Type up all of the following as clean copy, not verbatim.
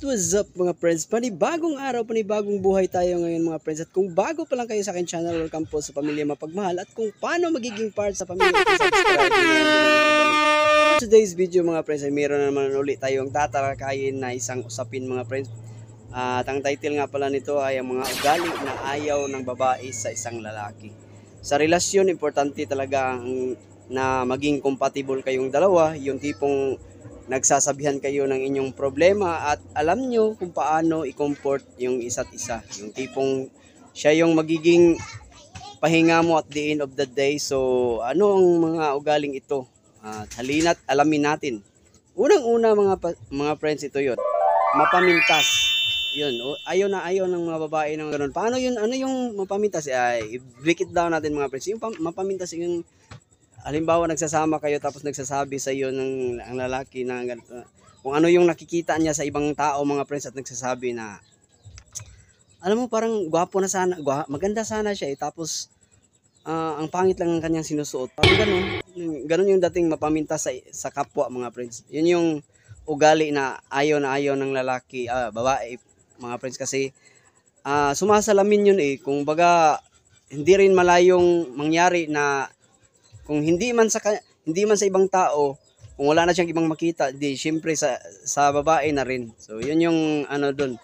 Alright, what's up mga friends? Panibagong araw, panibagong buhay tayo ngayon mga friends. At kung bago pa lang kayo sa akin channel, welcome po sa Pamilya Mapagmahal. At kung paano magiging part sa pamilya, subscribe nyo. For today's video mga friends ay meron naman ulit tayong tatalakayin na isang usapin mga friends. At ang title nga pala nito ay ang mga ugali na ayaw ng babae sa isang lalaki. Sa relasyon, importante talaga na maging compatible kayong dalawa, yung tipong nagsasabihan kayo ng inyong problema at alam nyo kung paano i-comfort yung isa't isa. Yung tipong siya yung magiging pahinga mo at the end of the day. So, ano ang mga ugaling ito? Halina't alamin natin. Unang-una mga friends, ito yon, mapamintas. Yun, ayaw ng mga babae ng ganun. Paano yun? Ano yung mapamintas? I-break it down natin mga friends. Yung mapamintas yung halimbawa nagsasama kayo tapos nagsasabi sa iyo ng ang lalaki na kung ano yung nakikita niya sa ibang tao mga friends at nagsasabi na alam mo parang gwapo na sana, maganda sana siya tapos ang pangit lang ng kanyang sinusuot. Parang ganun yung dating mapamintas sa kapwa mga friends. Yun yung ugali na ayaw ng lalaki, babae mga friends kasi sumasalamin yun kung baga hindi rin malayong mangyari na kung hindi man sa ibang tao, kung wala na siyang ibang makita, di syempre sa babae na rin. So yun yung ano doon.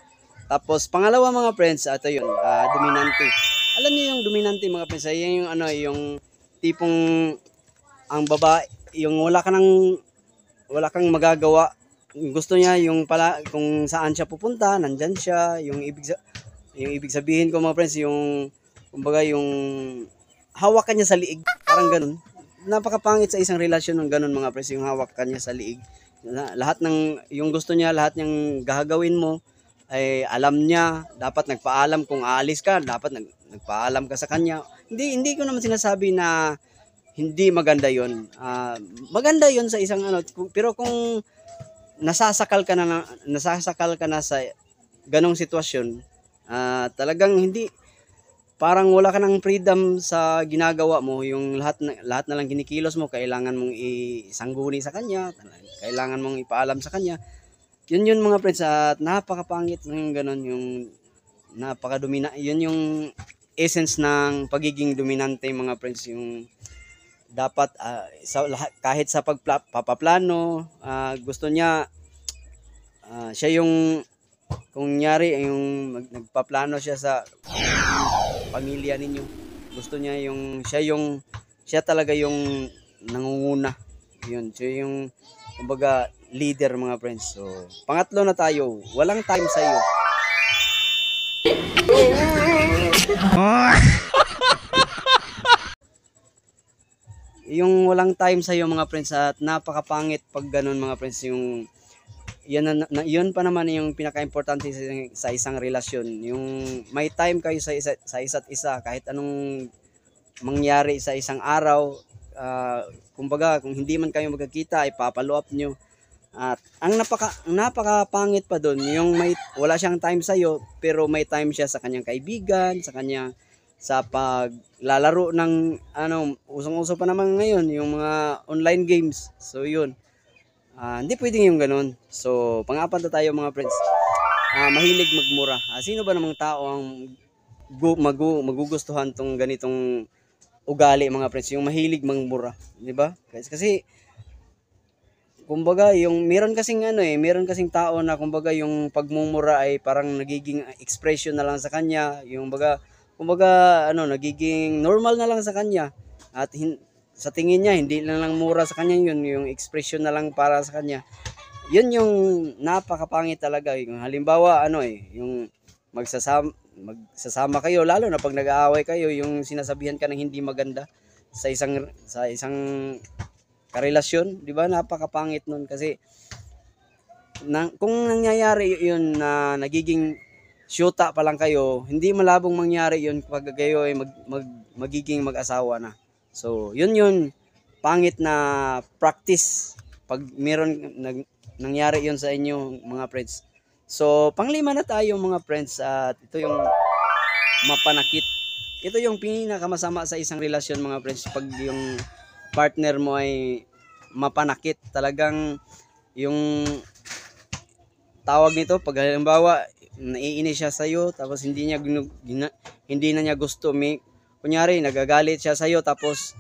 Tapos pangalawa mga friends, ito yun, dominante. Alam niyo yung dominante mga friends, yan yung yung tipong ang babae, yung wala kang magagawa. Gusto niya yung pala kung saan siya pupunta, nandyan siya, yung ibig sabihin ko mga friends, yung kumbaga yung hawak niya sa liig, parang ganun. Napakapangit sa isang relasyon ng ganun mga friends, yung hawak kanya sa liig. Lahat ng yung gusto niya, lahat niyang gagawin mo ay alam niya, dapat nagpaalam kung aalis ka, dapat nagpaalam ka sa kanya. Hindi ko naman sinasabi na hindi maganda 'yon. Maganda 'yon sa isang pero kung nasasakal ka na sa ganong sitwasyon, talagang hindi, parang wala ka ng freedom sa ginagawa mo, yung lahat na lang kinikilos mo kailangan mong isangguni sa kanya, kailangan mong ipaalam sa kanya. Yun mga friends, at napakapangit ng ganun, yung yun yung essence ng pagiging dominante mga friends, yung dapat kahit sa papaplano, gusto niya siya yung kung nyari yung nagpaplano siya sa pamilya ninyo, gusto niya siya talaga yung nangunguna. Yun, siya yung kumbaga leader mga friends. So, pangatlo na tayo, walang time sa iyo. Yung walang time sa iyo mga friends, at napakapangit pag ganun mga friends. Yung yun pa naman yung pinaka-importante sa isang relasyon, yung may time kayo sa isa't isa kahit anong mangyari sa isang araw. Kumbaga kung hindi man kayo magkikita ay papalo up nyo. At ang napakapangit pa doon, yung wala siyang time sa iyo pero may time siya sa kanyang kaibigan, sa paglalaro ng usong-uso pa naman ngayon yung mga online games. So yun, hindi pwedeng yung ganun. So, pang-apat na tayo mga friends. Mahilig magmura. Sino ba namang tao ang magugustuhan tong ganitong ugali mga friends, yung mahilig magmura, di ba? Kasi kumbaga yung meron kasing tao na kumbaga yung pagmumura ay parang nagiging expression na lang sa kanya, yung kumbaga nagiging normal na lang sa kanya, at sa tingin niya hindi na lang mura sa kanya, yun yung expression na lang para sa kanya. Yun yung napakapangit talaga. Yung halimbawa yung magsasama kayo, lalo na pag nag-aaway kayo, yung sinasabihan ka ng hindi maganda sa isang karelasyon, di ba? Napakapangit nun kasi kung nangyayari yun na nagiging syuta pa lang kayo, hindi malabong mangyari yun pag kayo ay magiging mag-asawa na. So, yun pangit na practice pag meron nangyari yun sa inyo mga friends. So, panglima na tayo mga friends, at ito yung mapanakit. Ito yung pinakamasama sa isang relasyon mga friends, pag yung partner mo ay mapanakit. Talagang yung tawag nito, pag halimbawa naiinis siya sa'yo, tapos hindi na niya gusto, kunyari nagagalit siya sa'yo, tapos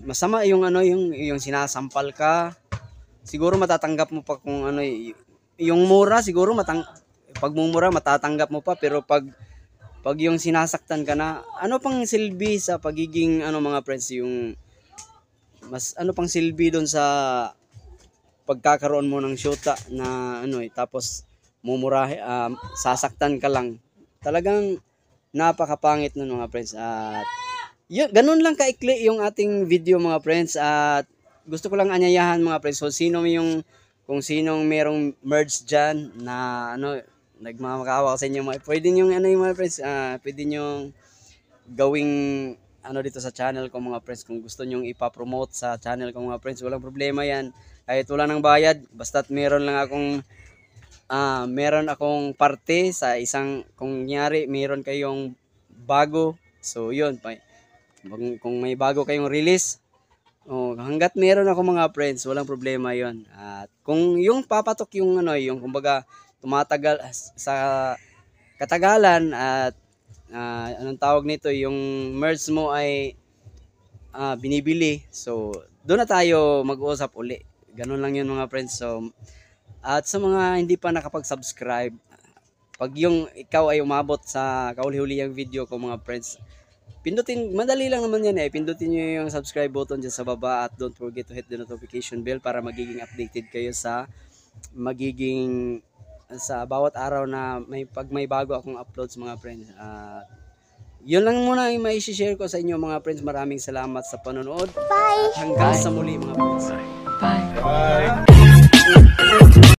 masama yung yung sinasampal ka, siguro matatanggap mo pa kung yung mura, siguro pagmumura matatanggap mo pa, pero pag yung sinasaktan ka na, ano pang silbi sa pagiging mga friends, yung mas ano pang silbi doon sa pagkakaroon mo ng syuta na tapos mumurahe, sasaktan ka lang. Talagang napakapangit nun mga friends. At yun, ganun lang kaikli yung ating video mga friends. At gusto ko lang anyayahan mga friends, so kung sinong merong merge dyan na nagmamakaawa sa inyo, pwede nyo yung mga friends, pwede nyo gawing dito sa channel ko mga friends. Kung gusto nyo ipapromote sa channel ko mga friends, walang problema yan, kahit wala ng bayad, basta't meron akong parte sa isang, kung nyari meron kayong bago, so yun, kung may bago kayong release, hanggat meron ako mga friends, walang problema yon. At kung yung papatok yung yung kumbaga tumatagal sa katagalan, at anong tawag nito, yung merch mo ay binibili, so doon na tayo mag-uusap uli. Ganun lang yun mga friends. So, at sa mga hindi pa nakapag-subscribe, pag yung ikaw ay umabot sa kahuli-huli yung video ko mga friends, pindutin, madali lang naman yan pindutin nyo yung subscribe button dyan sa baba, at don't forget to hit the notification bell para magiging updated kayo sa bawat araw na pag may bago akong uploads mga friends. Yun lang muna yung mai-share ko sa inyo mga friends. Maraming salamat sa panonood. Bye! Hanggang sa muli mga friends. Bye!